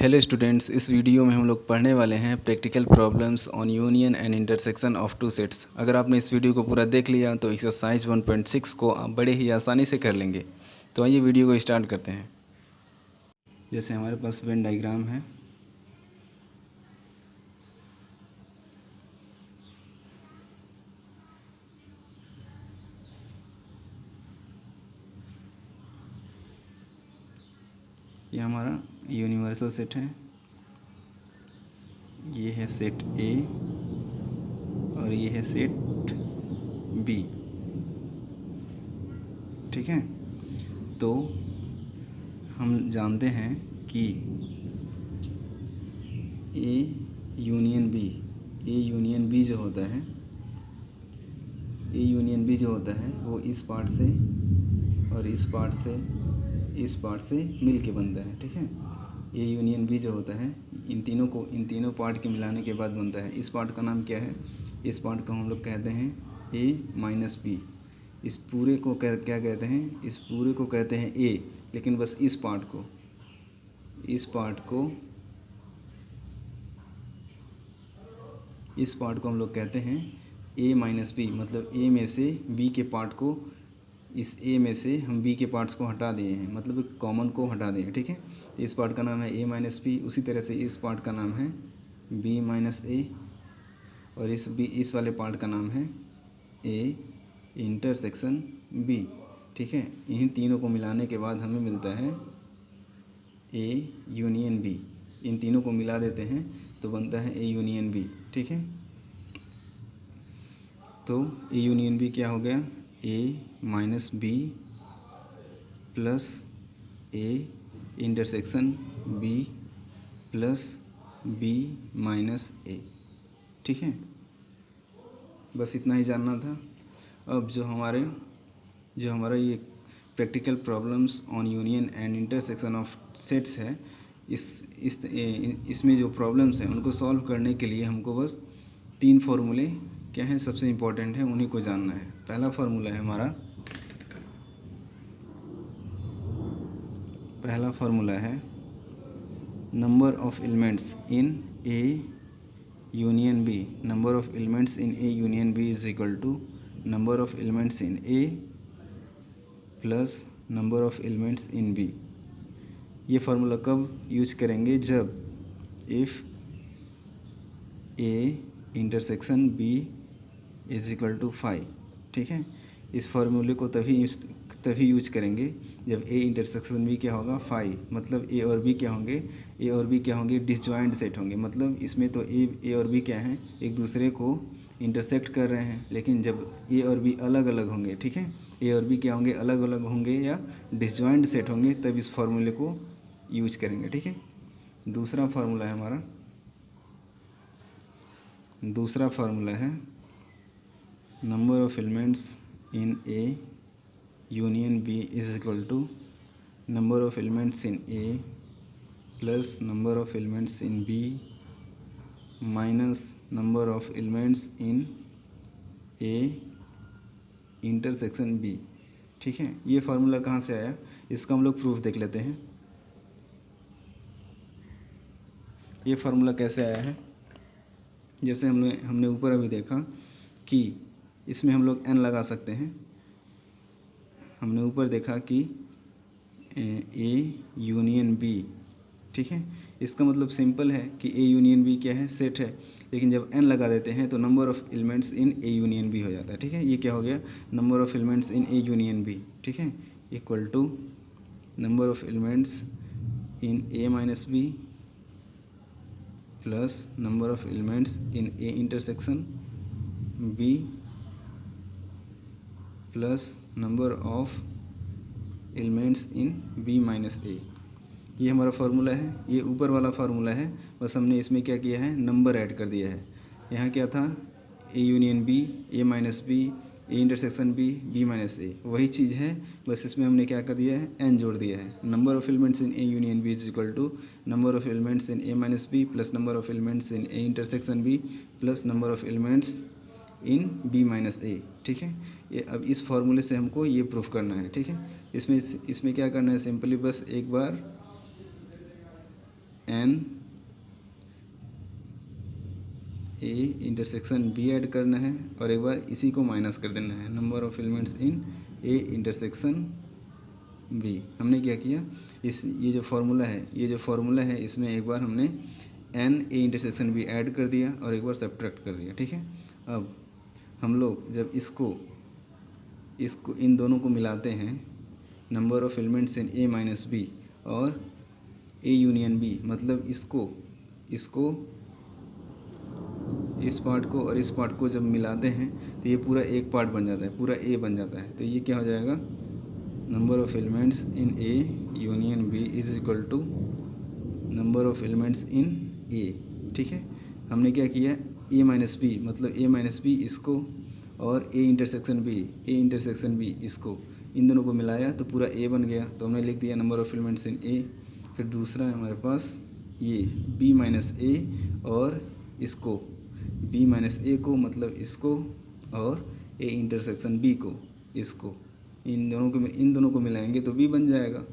Hello students, इस video में हम लोग पढ़ने वाले हैं practical problems on union and intersection of two sets. अगर आपने इस वीडियो को पूरा देख लिया तो एक्सरसाइज 1.6 को आप बड़े ही आसानी से कर लेंगे। तो आइए वीडियो को स्टार्ट करते हैं। जैसे हमारे पास वेन डायग्राम है, ये हमारा यूनिवर्सल सेट है, ये है सेट ए और ये है सेट बी। ठीक है, तो हम जानते हैं कि ए यूनियन बी जो होता है, ए यूनियन बी जो होता है वो इस पार्ट से और इस पार्ट से मिल के बनता है। ठीक है, ए यूनियन बी जो होता है इन तीनों पार्ट के मिलाने के बाद बनता है। इस पार्ट का नाम क्या है? इस पार्ट को हम लोग कहते हैं ए माइनस बी। इस पूरे को क्या कहते हैं? इस पूरे को कहते हैं ए, लेकिन बस इस पार्ट को हम लोग कहते हैं ए माइनस बी। मतलब ए में से बी के पार्ट को, इस ए में से हम बी के पार्ट्स को हटा दिए हैं, मतलब कॉमन को हटा दिए हैं। ठीक है, तो इस पार्ट का नाम है ए माइनस बी। उसी तरह से इस पार्ट का नाम है बी माइनस ए और इस वाले पार्ट का नाम है ए इंटरसेक्शन बी। ठीक है, इन्हीं तीनों को मिलाने के बाद हमें मिलता है ए यूनियन बी। इन तीनों को मिला देते हैं तो बनता है ए यूनियन बी। ठीक है, तो ए यूनियन बी क्या हो गया? A minus B plus A intersection B plus B minus A. ठीक है, बस इतना ही जानना था। अब जो हमारा ये practical problems on union and intersection of sets है, इसमें जो प्रॉब्लम्स हैं उनको सॉल्व करने के लिए हमको बस 3 फॉर्मूले क्या हैं सबसे इम्पोर्टेंट है, उन्हीं को जानना है। पहला फार्मूला है number of elements in A union B. Number of elements in A union B is equal to number of elements in A plus number of elements in B. ये फार्मूला कब use करेंगे? जब if A intersection B is equal to 5। ठीक है, इस फार्मूले को तभी यूज करेंगे जब ए इंटरसेक्शन बी क्या होगा? 5। मतलब ए और बी क्या होंगे? डिसजॉइंट सेट होंगे। मतलब इसमें तो ए और बी क्या हैं? एक दूसरे को इंटरसेक्ट कर रहे हैं, लेकिन जब ए और बी अलग अलग होंगे, ठीक है, ए और बी क्या होंगे? अलग अलग होंगे या डिसजॉइंट सेट होंगे, तब इस फार्मूले को यूज करेंगे। ठीक है, दूसरा फार्मूला है number of elements in A union B is equal to number of elements in A plus number of elements in B minus number of elements in A intersection B. ठीक है, ये formula कहाँ से आया? इसका हम लोग प्रूफ देख लेते हैं। ये फार्मूला कैसे आया है? जैसे हमने ऊपर अभी देखा कि इसमें हम लोग n लगा सकते हैं। हमने ऊपर देखा कि ए यूनियन बी, ठीक है, इसका मतलब सिंपल है कि ए यूनियन बी क्या है? सेट है। लेकिन जब n लगा देते हैं तो number of elements in A union B हो जाता है। ठीक है, ये क्या हो गया? Number of elements in A union B. ठीक है, equal to number of elements in A minus B plus number of elements in A intersection B plus number of elements in B minus A. ये हमारा formula है। ये ऊपर वाला formula है, बस हमने इसमें क्या किया है? नंबर ऐड कर दिया है। यहाँ क्या था? A union B, A minus B, A intersection B, B minus A, वही चीज़ है, बस इसमें हमने क्या कर दिया है? एन जोड़ दिया है। Number of elements in A union B is equal to number of elements in A minus B plus number of elements in A intersection B plus number of elements in B minus A. ठीक है, ये अब इस फार्मूले से हमको ये proof करना है। ठीक है, इसमें क्या करना है? सिंपली बस एक बार N A intersection B add करना है और एक बार इसी को माइनस कर देना है, number of elements in A intersection B. हमने क्या किया, ये जो फार्मूला है इसमें एक बार हमने n A intersection B add कर दिया और एक बार सब्ट्रैक्ट कर दिया, ठीक है। अब हम लोग जब इसको इन दोनों को मिलाते हैं, number of elements in A minus B और ए यूनियन बी, मतलब इसको इस पार्ट को और इस पार्ट को जब मिलाते हैं तो ये पूरा एक पार्ट बन जाता है, पूरा ए बन जाता है। तो ये क्या हो जाएगा, number of elements in A union B is equal to number of elements in A, ठीक है। हमने क्या किया, ए माइनस बी मतलब ए माइनस बी इसको और ए इंटरसेक्शन बी इसको, इन दोनों को मिलाया तो पूरा ए बन गया। तो हमने लिख दिया नंबर ऑफ एलिमेंट्स इन ए। फिर दूसरा है हमारे पास ये बी माइनस ए और इसको, बी माइनस ए को मतलब इसको और ए इंटरसेक्शन बी को इसको, इन दोनों को मिलाएंगे तो बी बन जाएगा।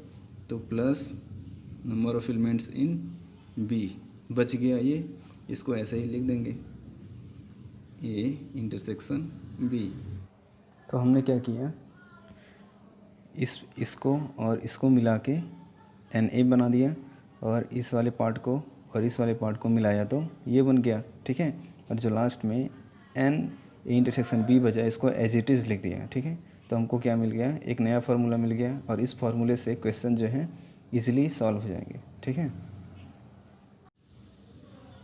तो plus number of elements in B बच गया ये, इसको ऐसे ही लिख देंगे ए इंटरसेक्शन बी। तो हमने क्या किया, इसको और इसको मिला के एन ए बना दिया और इस वाले पार्ट को और इस वाले पार्ट को मिलाया तो ये बन गया, ठीक है। और जो लास्ट में एन ए इंटरसेक्शन बी बचा इसको एज इट इज़ लिख दिया, ठीक है। तो हमको क्या मिल गया, एक नया फार्मूला मिल गया और इस फार्मूले से क्वेश्चन जो है इजीली सॉल्व हो जाएंगे, ठीक है।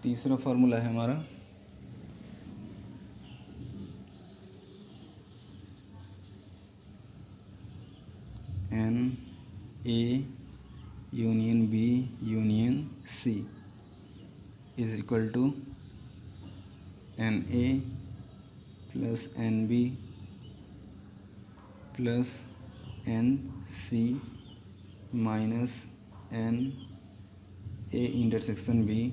तीसरा फार्मूला है हमारा N A union B union C is equal to N A plus N B plus N C minus N A intersection B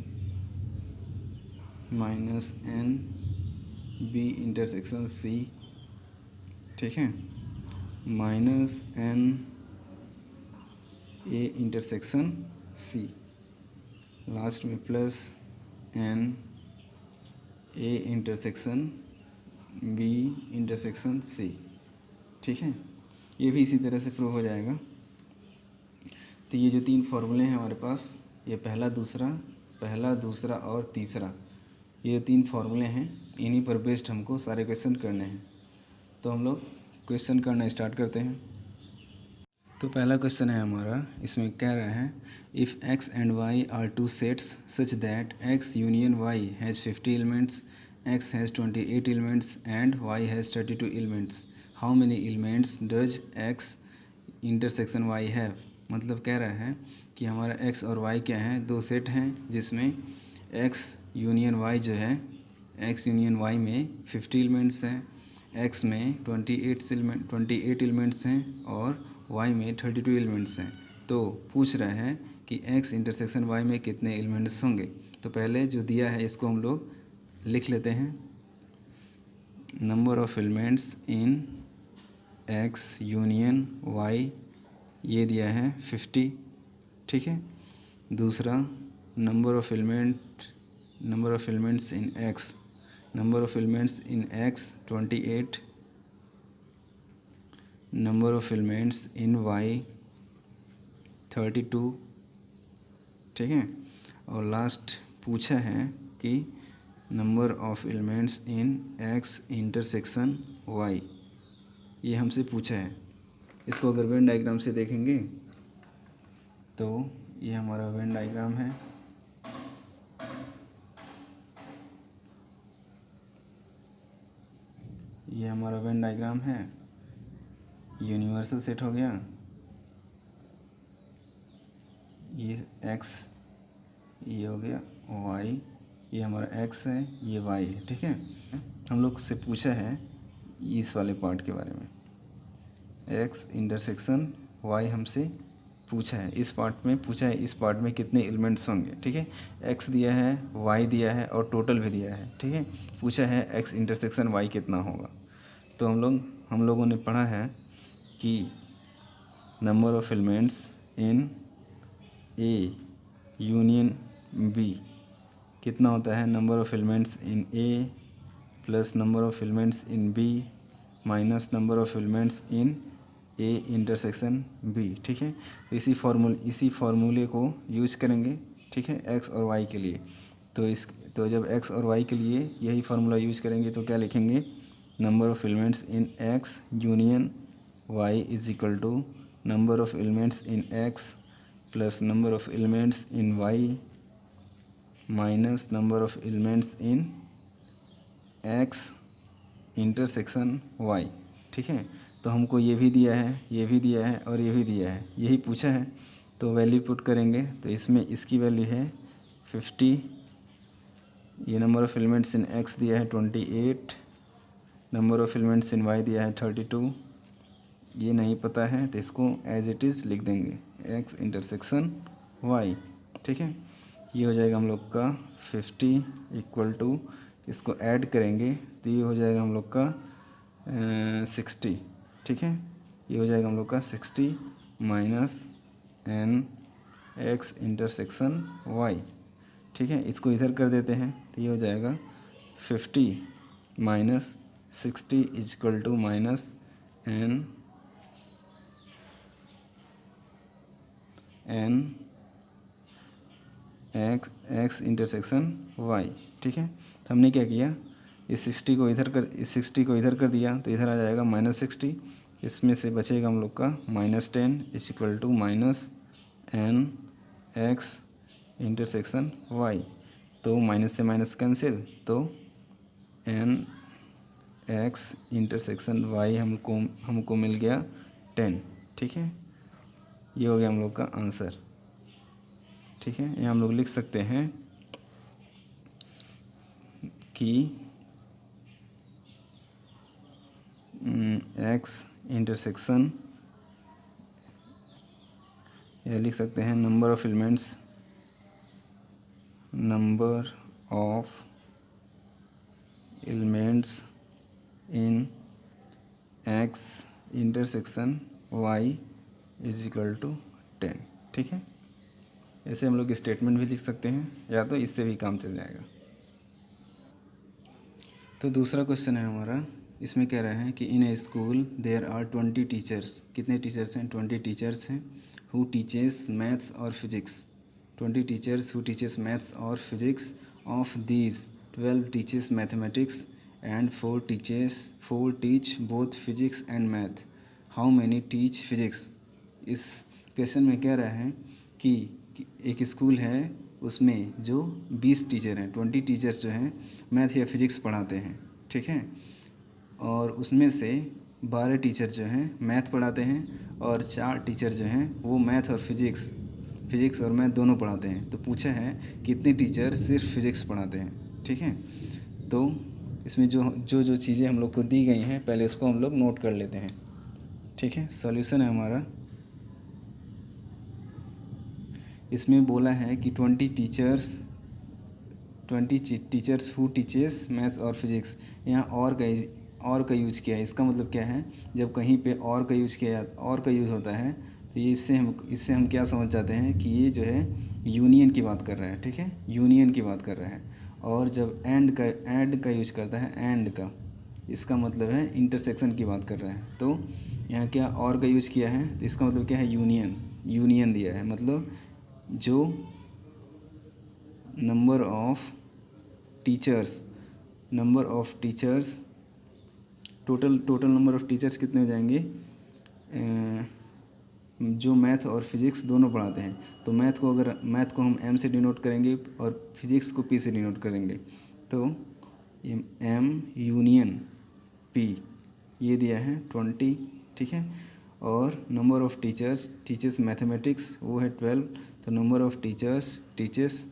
minus N B intersection C, ठीक है, minus N A intersection C, last में plus N A intersection B intersection C, ठीक है। ये भी इसी तरह से प्रूव हो जाएगा। तो ये जो तीन फार्मूले हैं हमारे पास, ये पहला दूसरा और तीसरा, ये तीन फार्मूले हैं, इन्हीं पर बेस्ड हमको सारे क्वेश्चन करने हैं। तो हम लोग क्वेश्चन करना स्टार्ट करते हैं। तो पहला क्वेश्चन है हमारा, इसमें कह रहा है if x and y are two sets such that x union y has 50 elements, x has 28 elements and y has 32 elements, how many elements does x intersection y have. मतलब कह रहा है कि हमारा x और y क्या है, दो सेट हैं जिसमें x यूनियन y जो है, x यूनियन y में 50 एलिमेंट्स हैं, x में 28 एलिमेंट्स हैं और y में 32 एलिमेंट्स हैं। तो पूछ रहा है कि x इंटरसेक्शन y में कितने एलिमेंट्स होंगे। तो पहले जो दिया है इसको हम लोग लिख लेते हैं, number of elements in x union y ये दिया है 50, ठीक है। दूसरा number of elements in x, number of elements in x 28, number of elements in y 32, ठीक है। और लास्ट पूछा है कि number of elements in x intersection y, ये हमसे पूछा है। इसको अगर वेन डायग्राम से देखेंगे तो ये हमारा वेन डायग्राम है, ये हमारा वेन डायग्राम है, यूनिवर्सल सेट हो गया, ये x ये हो गया y, ये हमारा x है, ये y है, ठीक है। हम लोग से पूछा है इस वाले पार्ट के बारे में, x इंटरसेक्शन y हमसे पूछा है, इस पार्ट में पूछा है, इस पार्ट में कितने एलिमेंट्स होंगे, ठीक है। x दिया है, y दिया है और टोटल भी दिया है, ठीक है। पूछा है x इंटरसेक्शन y कितना होगा। तो हम लोगों ने पढ़ा है कि number of elements in A union B कितना होता है, number of elements in A plus number of elements in B minus number of elements in A intersection B. ठीक है, तो इसी फार्मूले को यूज करेंगे, ठीक है, एक्स और वाई के लिए। तो जब एक्स और वाई के लिए यही फार्मूला यूज करेंगे तो क्या लिखेंगे, number of elements in X union Y is equal to number of elements in X plus number of elements in Y minus number of elements in X intersection Y. ठीक है, तो हमको ये भी दिया है, ये भी दिया है और ये भी दिया है, यही पूछा है। तो वैल्यू पुट करेंगे तो इसमें इसकी वैल्यू है 50, ये number of elements in X दिया है 28, number of elements in Y दिया है 32, ये नहीं पता है तो इसको एज इट इज़ लिख देंगे एक्स इंटरसेक्शन वाई। ठीक है, ये हो जाएगा हम लोग का 50 इक्वल टू, इसको ऐड करेंगे तो ये हो जाएगा हम लोग का 60। ठीक है, ये हो जाएगा हम लोग का 60 minus n X intersection Y. ठीक है, इसको इधर कर देते हैं तो ये हो जाएगा 50 minus 60 equal to minus n X intersection Y. ठीक है, तो हमने क्या किया, इस 60 को इधर कर दिया तो इधर आ जाएगा -60, इसमें से बचेगा हम लोग का -10 equal to minus n X intersection Y. तो माइनस से माइनस कैंसिल, तो एन एक्स इंटरसेक्शन वाई हमको मिल गया 10। ठीक है, ये हो गया हम लोग का आंसर। ठीक है, यहाँ हम लोग लिख सकते हैं कि एक्स इंटरसेक्शन, यह लिख सकते हैं number of elements in X intersection Y is equal to 10। ठीक है, ऐसे हम लोग स्टेटमेंट भी लिख सकते हैं या तो इससे भी काम चल जाएगा। तो दूसरा क्वेश्चन है हमारा, इसमें कह रहा है कि in a school there are 20 teachers. कितने टीचर्स हैं, 20 टीचर्स हैं। हु टीचेस मैथ्स और physics, 20 teachers who teaches maths और physics. Of these 12 teaches mathematics and 4 teach both physics and math. How many teach physics. इस question में कह रहा है कि एक स्कूल है, उसमें जो 20 टीचर हैं, 20 टीचर्स जो हैं मैथ या फिजिक्स पढ़ाते हैं। ठीक है, और उसमें से 12 टीचर जो हैं मैथ पढ़ाते हैं और 4 टीचर जो हैं वो मैथ और फिजिक्स और मैथ दोनों पढ़ाते हैं। तो पूछा है कितने टीचर सिर्फ फिजिक्स पढ़ाते हैं। ठीक है, तो इसमें जो चीज़ें हम लोग को दी गई हैं पहले उसको हम लोग नोट कर लेते हैं। ठीक है, सॉल्यूशन है हमारा, इसमें बोला है कि 20 टीचर्स हु टीचेस मैथ्स और फिजिक्स। यहाँ और का यूज़ किया है। इसका मतलब क्या है, जब कहीं पे और का यूज़ होता है तो ये इससे हम क्या समझ जाते हैं कि ये जो है यूनियन की बात कर रहा है। ठीक है, यूनियन की बात कर रहा है। और जब ऐड का यूज करता है, एंड का, इसका मतलब है इंटरसेक्शन की बात कर रहा है। तो यहाँ क्या और का यूज़ किया है तो इसका मतलब क्या है, यूनियन दिया है। मतलब जो number of teachers total number of teachers कितने हो जाएंगे, जो मैथ और फिजिक्स दोनों पढ़ाते हैं। तो मैथ को हम m से डिनोट करेंगे और फिजिक्स को p से डिनोट करेंगे। तो m यूनियन p ये दिया है 20। ठीक है, और नंबर ऑफ़ टीचर्स मैथमेटिक्स वो है 12। तो नंबर ऑफ़ टीचर्स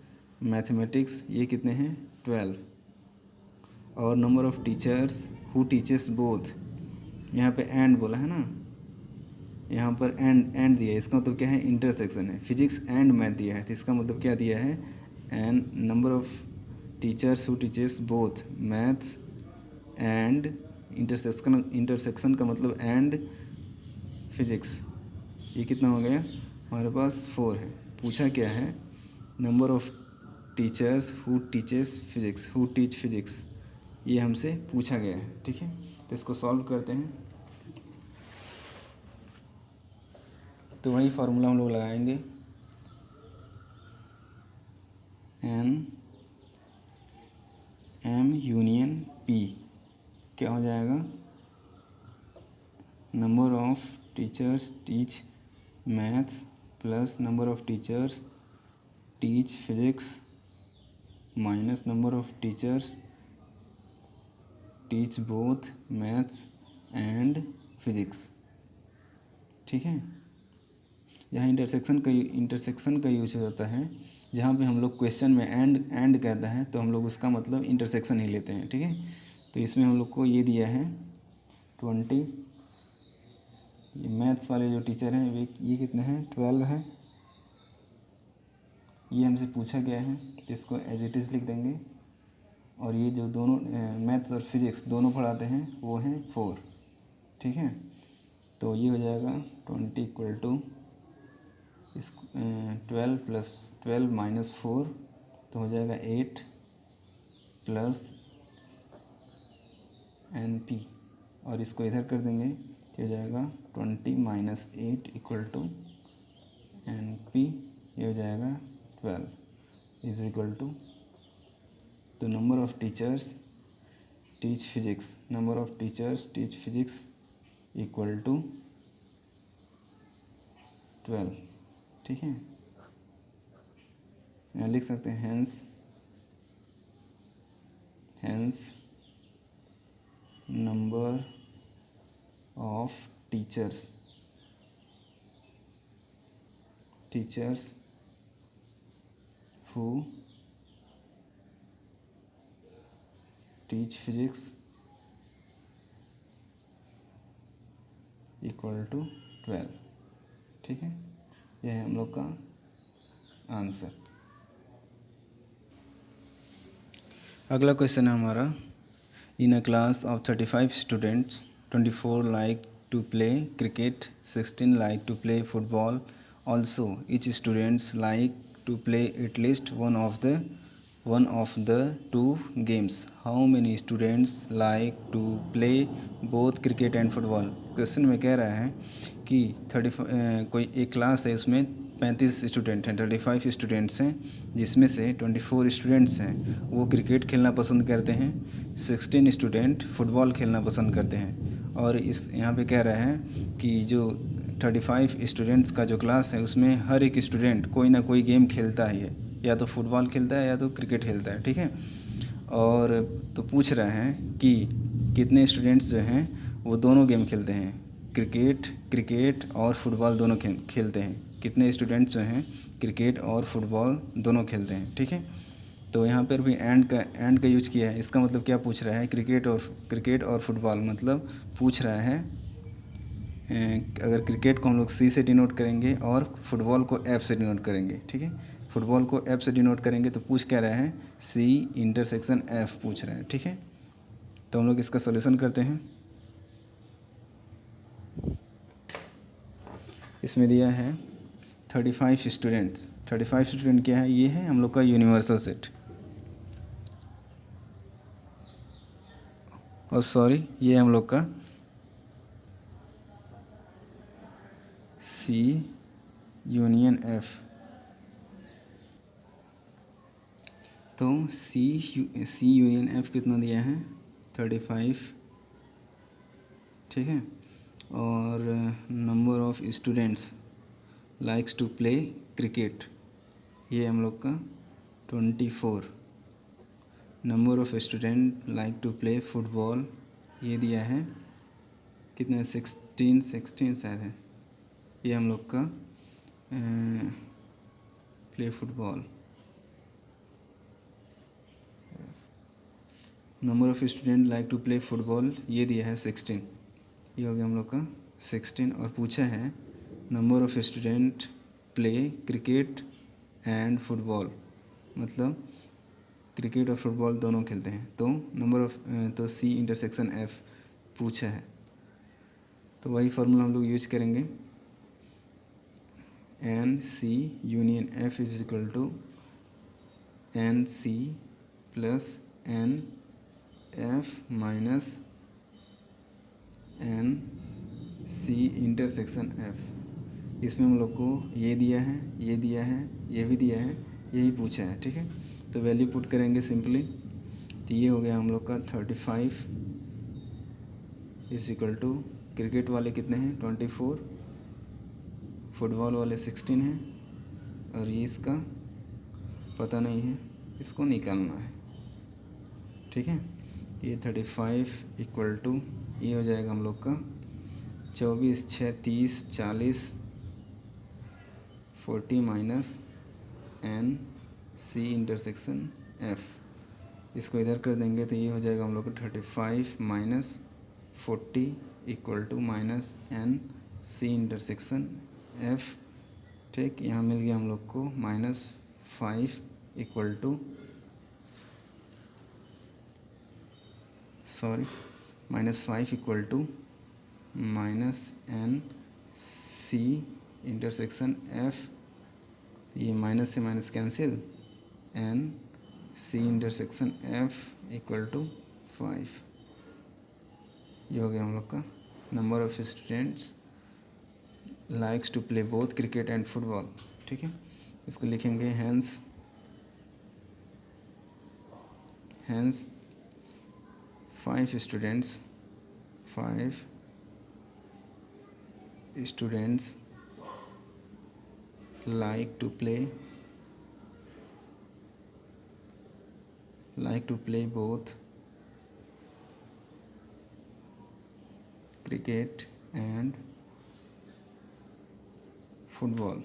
मैथमेटिक्स ये कितने हैं, 12। और number of teachers who teaches both, यहाँ पे एंड बोला है ना, यहाँ पर एंड दिया है। इसका मतलब क्या है, इंटरसेक्शन है। फिजिक्स एंड मैथ दिया है तो इसका मतलब क्या दिया है, and number of teachers who teaches both maths and intersection का मतलब एंड फिजिक्स। ये कितना हो गया हमारे पास, 4 है। पूछा क्या है, number of teachers who teaches physics, who teach physics, ये हमसे पूछा गया है। ठीक है, तो इसको सॉल्व करते हैं। तो वही फार्मूला हम लोग लगाएंगे, एन एम यूनियन पी क्या हो जाएगा, number of teachers teach maths plus number of teachers teach physics minus number of teachers teach both maths and physics. ठीक है, यहाँ इंटरसेक्शन का यूज होता है, जहाँ पे हम लोग क्वेश्चन में एंड कहता है तो हम लोग उसका मतलब इंटरसेक्शन ही लेते हैं। ठीक है, तो इसमें हम लोग को ये दिया है 20, ये मैथ्स वाले जो टीचर हैं वे ये कितने हैं 12 है, ये हमसे पूछा गया है तो इसको एज इट इज़ लिख देंगे। और ये जो दोनों मैथ्स और फिजिक्स दोनों पढ़ाते हैं वो हैं 4। ठीक है, तो ये हो जाएगा 20 इक्वल टू इस 12 प्लस 12 माइनस 4 तो हो जाएगा 8 प्लस NP, और इसको इधर कर देंगे तो हो जाएगा 20 माइनस 8 इक्वल टू NP, ये हो जाएगा 12 इज इक्वल टू, तो number of teachers teach physics, number of teachers teach physics equal to 12। ठीक है, यहाँ लिख सकते हैं hence number of teachers who teach physics equal to 12। ठीक है, यह है हम लोग का आंसर। अगला क्वेश्चन है हमारा, in a class of 35 students 24 like to play cricket, 16 like to play football, also each students like to play at least one of the two games. How many students like to play both cricket and football? Question में कह रहा है कि कोई एक class है, उसमें 35 student हैं, 35 स्टूडेंट्स हैं, जिसमें से 24 स्टूडेंट्स हैं वो क्रिकेट खेलना पसंद करते हैं, 16 स्टूडेंट फुटबॉल खेलना पसंद करते हैं। और इस यहाँ पे कह रहा है कि जो 35 स्टूडेंट्स का जो क्लास है उसमें हर एक स्टूडेंट कोई ना कोई गेम खेलता है, या तो फुटबॉल खेलता है या तो क्रिकेट खेलता है। ठीक है, और तो पूछ रहा है कि कितने स्टूडेंट्स जो हैं वो दोनों गेम खेलते हैं, क्रिकेट और फुटबॉल दोनों खेलते हैं, कितने स्टूडेंट्स जो हैं क्रिकेट और फुटबॉल दोनों खेलते हैं। ठीक है, तो यहाँ पर भी एंड का यूज किया है। इसका मतलब क्या पूछ रहा है, क्रिकेट और फुटबॉल, मतलब पूछ रहा है अगर क्रिकेट को हम लोग C से डिनोट करेंगे और फुटबॉल को F से डिनोट करेंगे। ठीक है, फुटबॉल को F से डिनोट करेंगे तो पूछ क्या रहा है, C इंटरसेक्शन F पूछ रहा है। ठीक है, तो हम लोग इसका सॉल्यूशन करते हैं। इसमें दिया है 35 स्टूडेंट्स, 35 स्टूडेंट क्या है, ये है हम लोग का यूनिवर्सल सेट, और सॉरी ये हम लोग का C यूनियन F। तो C यूनियन F कितना दिया है 35। ठीक है, और number of students likes to play cricket, ये हम लोग का 24। Number of student like to play football, ये दिया है कितना 16 शायद है, ये हम लोग का play football. Number of student like to play football, ये दिया है 16, ये हो गया हम लोग का 16। और पूछा है number of student play cricket and football, मतलब क्रिकेट और फुटबॉल दोनों खेलते हैं, तो नंबर ऑफ तो C इंटरसेक्शन F पूछा है, तो वही फार्मूला हम लोग यूज करेंगे, n C union F is equal to n C plus n F minus n C intersection F. इसमें हम लोग को ये दिया है, ये दिया है, ये भी दिया है, यही पूछा है। ठीक है, तो वैल्यू पुट करेंगे सिंपली। तो ये हो गया हम लोग का 35 इज इक्वल टू, क्रिकेट वाले कितने हैं 24, फुटबॉल वाले 16 हैं, और ये इसका पता नहीं है, इसको निकालना है। ठीक है, ये 35 इक्वल टू, ये हो जाएगा हम लोग का 24 6 30 40 40 minus n C intersection F. इसको इधर कर देंगे तो ये हो जाएगा हम लोग का 35 minus 40 equal to minus n C intersection F. ठीक, यहाँ मिल गया हम लोग को -5 equal to, -5 equal to minus n C intersection F. ये माइनस से minus cancel, n C intersection F equal to 5। ये हो गया हम लोग का number of students likes to play both cricket and football. ठीक है, इसको लिखेंगे hence 5 students like to play both cricket and football.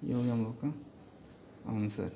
ये हो गया हम लोग का आंसर।